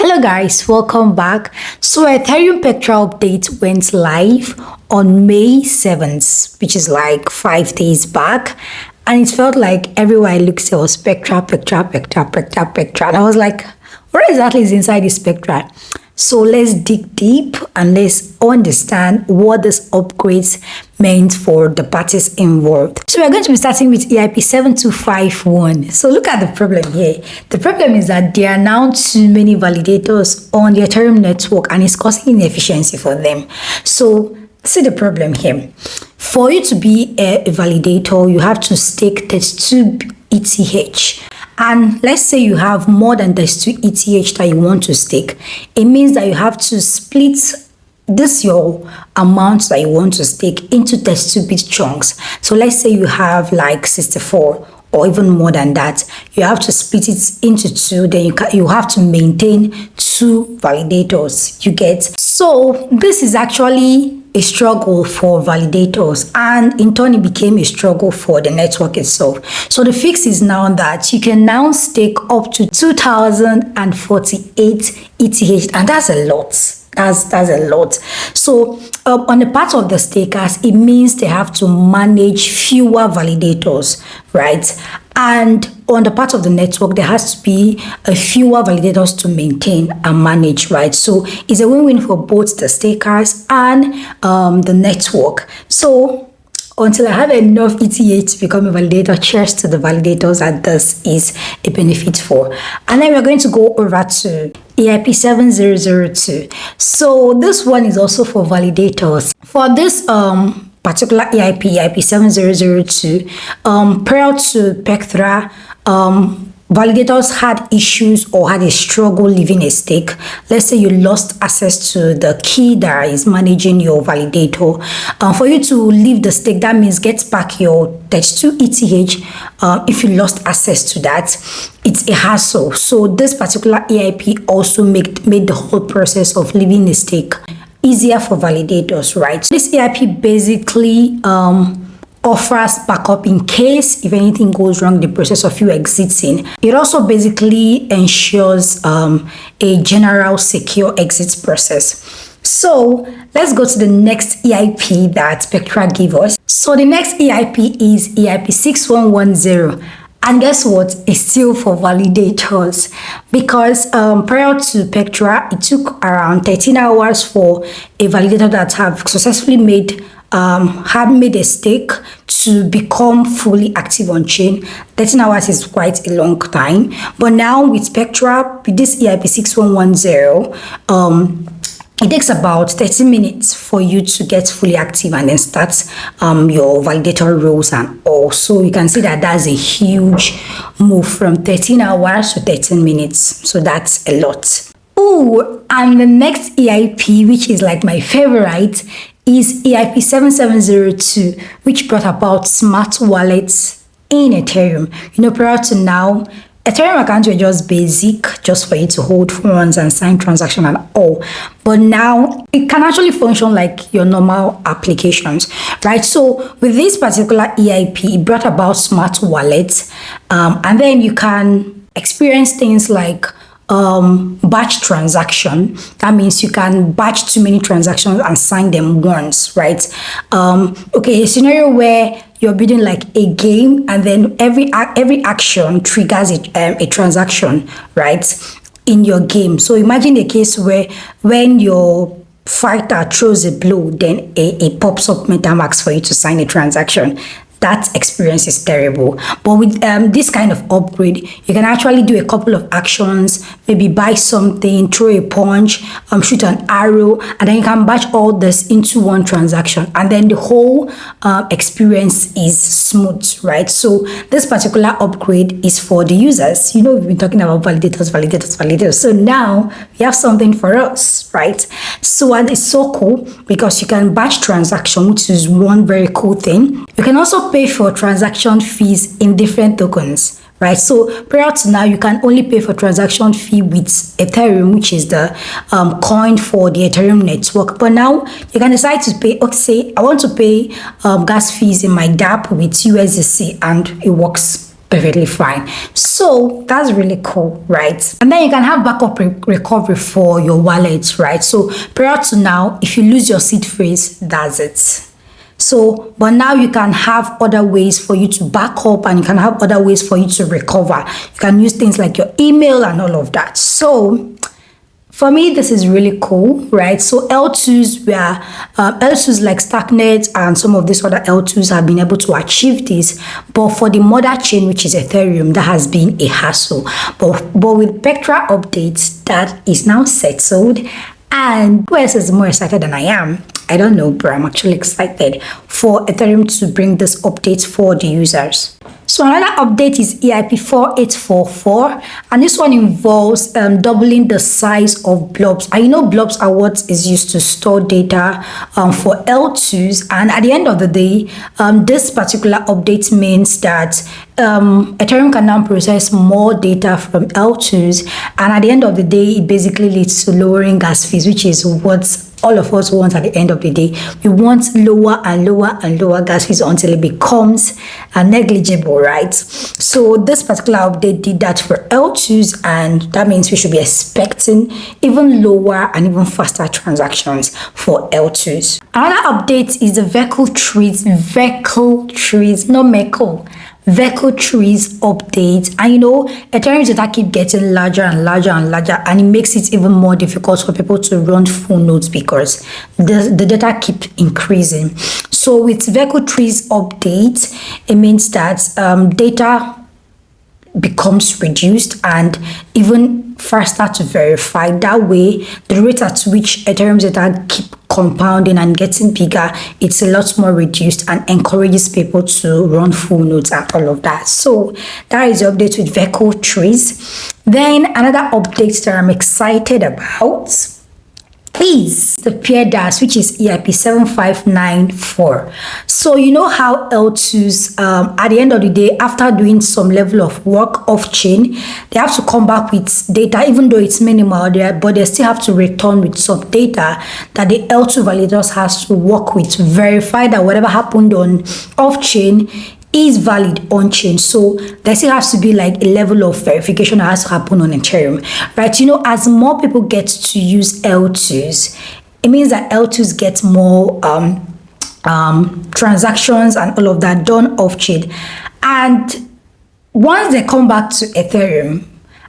Hello guys, welcome back. So Ethereum Pectra update went live on May 7th, which is like 5 days back. And it felt like everywhere I looked, it was Pectra. And I was like, what exactly is inside this Pectra? So let's dig deep and let's understand what this upgrades meant for the parties involved. So we're going to be starting with EIP 7251. So look at the problem here. The problem is that there are now too many validators on the Ethereum network and it's causing inefficiency for them. So see the problem here. For you to be a validator, you have to stake 32 ETH. And let's say you have more than 32 ETH that you want to stake. It means that you have to split this your amount that you want to stake into 32-bit chunks. So let's say you have like 64 or even more than that. You have to split it into two. Then you have to maintain 2 validators. You get? So this is actually a struggle for validators, and in turn it became a struggle for the network itself. So the fix is now that you can now stake up to 2048 ETH, and that's a lot. That's a lot. So on the part of the stakers, it means they have to manage fewer validators, right? And on the part of the network, there has to be fewer validators to maintain and manage, right? So it's a win-win for both the stakers and the network. So until I have enough ETH to become a validator, cheers to the validators that this is a benefit for. And then we're going to go over to EIP 7002. So this one is also for validators. For this particular EIP 7002, prior to Pectra, validators had issues or had a struggle leaving a stake. Let's say you lost access to the key that is managing your validator. For you to leave the stake, that means get back your 32 ETH. If you lost access to that, it's a hassle. So this particular EIP also made the whole process of leaving the stake easier for validators, right? So this EIP basically offers backup in case if anything goes wrong in the process of you exiting. It also basically ensures a general secure exit process. So let's go to the next EIP that Pectra gave us. So the next EIP is EIP 6110. And guess what? It's still for validators, because prior to Pectra, it took around 13 hours for a validator that have successfully had made a stake to become fully active on chain. 13 hours is quite a long time. But now with Pectra, with this EIP 6110, it takes about 30 minutes for you to get fully active and then start your validator roles and all. So you can see that that's a huge move from 13 hours to 13 minutes. So that's a lot. Oh, and the next EIP, which is like my favorite, is EIP 7702, which brought about smart wallets in Ethereum. You know, prior to now, Ethereum accounts were just basic, just for you to hold funds and sign transactions and all. But now it can actually function like your normal applications, right? So with this particular EIP, it brought about smart wallets, and then you can experience things like batch transaction. That means you can batch too many transactions and sign them once, right? Okay, a scenario where you're building like a game and then every action triggers a transaction, right, in your game. So imagine a case where when your fighter throws a blow, then it pops up MetaMask for you to sign a transaction. That experience is terrible. But with this kind of upgrade, you can actually do a couple of actions, maybe buy something, throw a punch, shoot an arrow, and then you can batch all this into one transaction. And then the whole experience is smooth, right? So this particular upgrade is for the users. You know, we've been talking about validators. So now we have something for us, right? So and it's so cool because you can batch transaction, which is one very cool thing. You can also pay for transaction fees in different tokens, right? So prior to now, you can only pay for transaction fee with Ethereum, which is the coin for the Ethereum network. But now you can decide to pay, okay, say I want to pay gas fees in my DApp with USDC, and it works. perfectly fine. So that's really cool, right? And then you can have backup recovery for your wallet, right? So prior to now, if you lose your seed phrase, that's it. So, but now you can have other ways for you to back up, and you can have other ways for you to recover. You can use things like your email and all of that. So for me, this is really cool, right? So L2s were L2s like Starknet and some of these other L2s have been able to achieve this, but for the mother chain, which is Ethereum, that has been a hassle. But with Pectra updates, that is now settled. And who else is more excited than I am? I don't know, but I'm actually excited for Ethereum to bring this update for the users. So another update is EIP 4844, and this one involves doubling the size of blobs. And you know, blobs are what is used to store data for L2s, and at the end of the day, this particular update means that Ethereum can now process more data from L2s, and at the end of the day, it basically leads to lowering gas fees, which is what all of us want at the end of the day. We want lower and lower and lower gas fees until it becomes negligible, right? So this particular update did that for L2s, and that means we should be expecting even lower and even faster transactions for L2s. Another update is the Verkle trees, not Merkle. Verkle trees update, and you know, Ethereum data keep getting larger and larger and larger, and it makes it even more difficult for people to run full nodes because the data keep increasing. So with Verkle trees update, it means that data becomes reduced and even faster to verify. That way, the rate at which Ethereum data keep compounding and getting bigger, it's a lot more reduced and encourages people to run full nodes and all of that. So that is the update with Verkle trees. Then another update that I'm excited about is the PeerDAS, which is EIP 7594. So you know how L2s at the end of the day, after doing some level of work off chain, they have to come back with data, even though it's minimal there, but they still have to return with some data that the L2 validators has to work with to verify that whatever happened on off chain is valid on chain. So there still has to be like a level of verification that has to happen on Ethereum, right? You know, as more people get to use L2s, it means that L2s get more transactions and all of that done off chain. And once they come back to Ethereum,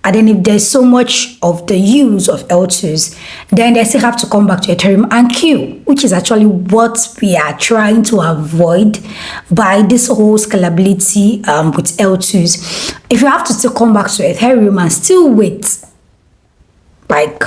and then if there's so much of the use of L2s, then they still have to come back to Ethereum and queue, which is actually what we are trying to avoid by this whole scalability with L2s. If you have to still come back to Ethereum and still wait, like,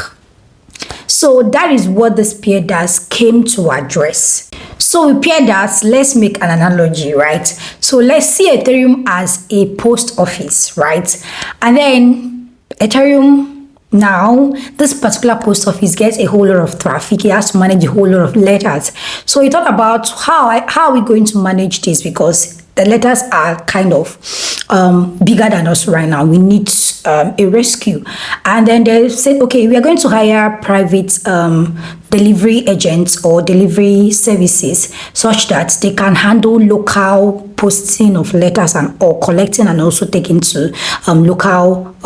so that is what this PeerDAS came to address. So with PeerDAS, let's make an analogy, right? So let's see Ethereum as a post office, right? And then Ethereum now, this particular post office gets a whole lot of traffic. It has to manage a whole lot of letters. So we thought about how are we going to manage this, because the letters are kind of bigger than us right now. We need a rescue. And then they said, okay, we are going to hire private delivery agents or delivery services such that they can handle local posting of letters and or collecting and also taking to local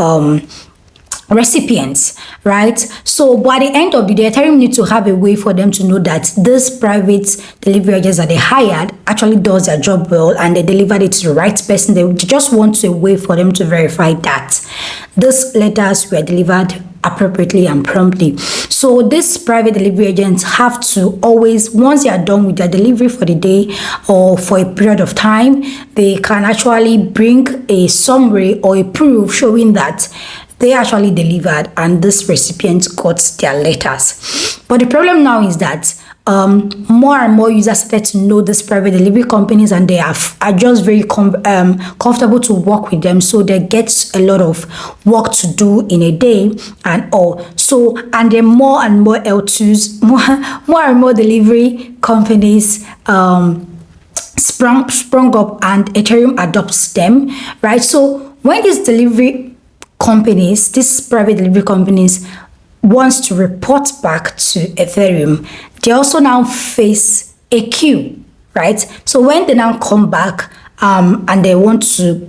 recipients, right? So by the end of the day, Ethereum needs to have a way for them to know that this private delivery agents that they hired actually does their job well and they delivered it to the right person. They just want a way for them to verify that these letters were delivered appropriately and promptly. So these private delivery agents have to always, once they are done with their delivery for the day or for a period of time, they can actually bring a summary or a proof showing that they actually delivered and this recipient got their letters. But the problem now is that more and more users started to know these private delivery companies and they are just very comfortable to work with them. So they get a lot of work to do in a day and all. So, and then more and more L2s, more and more delivery companies sprung up and Ethereum adopts them, right? So when these delivery companies, these private delivery companies wants to report back to Ethereum, they also now face a queue, right? So when they now come back and they want to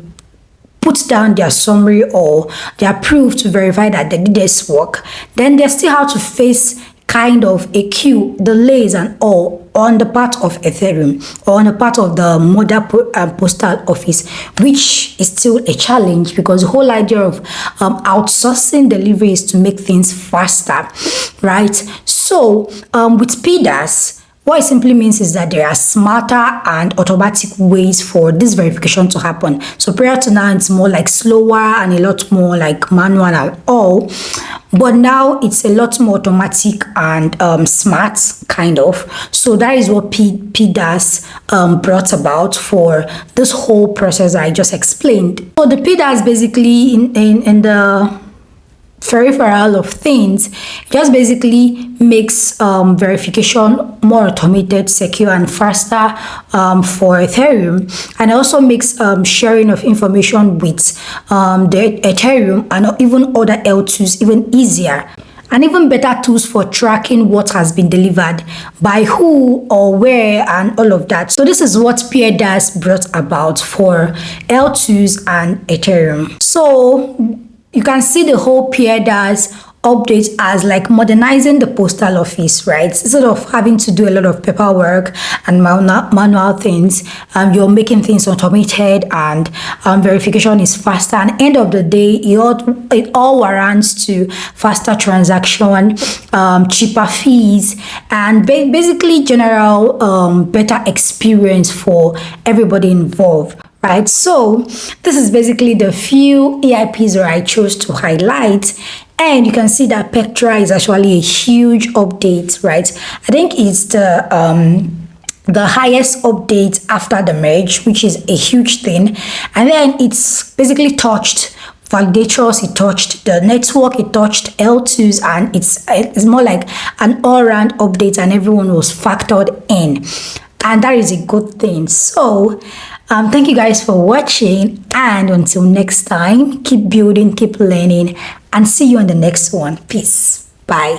put down their summary or their proof to verify that they did this work, then they still have to face kind of a queue, delays and all on the part of Ethereum or on the part of the mother postal office, which is still a challenge because the whole idea of outsourcing delivery is to make things faster, right? So with PeerDAS, what it simply means is that there are smarter and automatic ways for this verification to happen. So prior to now, it's more like slower and a lot more like manual and all. But now it's a lot more automatic and smart, kind of. So that is what PeerDAS brought about for this whole process I just explained. So the PeerDAS basically in the peripheral of things just basically makes verification more automated, secure and faster for Ethereum, and also makes sharing of information with the Ethereum and even other L2s even easier, and even better tools for tracking what has been delivered by who or where and all of that. So this is what PeerDAS brought about for L2s and Ethereum. So you can see the whole PeerDAS update as like modernizing the postal office, right? Instead of having to do a lot of paperwork and manual things, you're making things automated and verification is faster. And end of the day, it all warrants to faster transaction, cheaper fees, and basically general better experience for everybody involved. Right, so this is basically the few EIPs that I chose to highlight, and you can see that Pectra is actually a huge update, right? I think it's the highest update after the merge, which is a huge thing, and then it's basically touched validators, it touched the network, it touched L2s, and it's more like an all-round update, and everyone was factored in, and that is a good thing. So thank you guys for watching, and until next time, keep building, keep learning, and see you on the next one. Peace. Bye.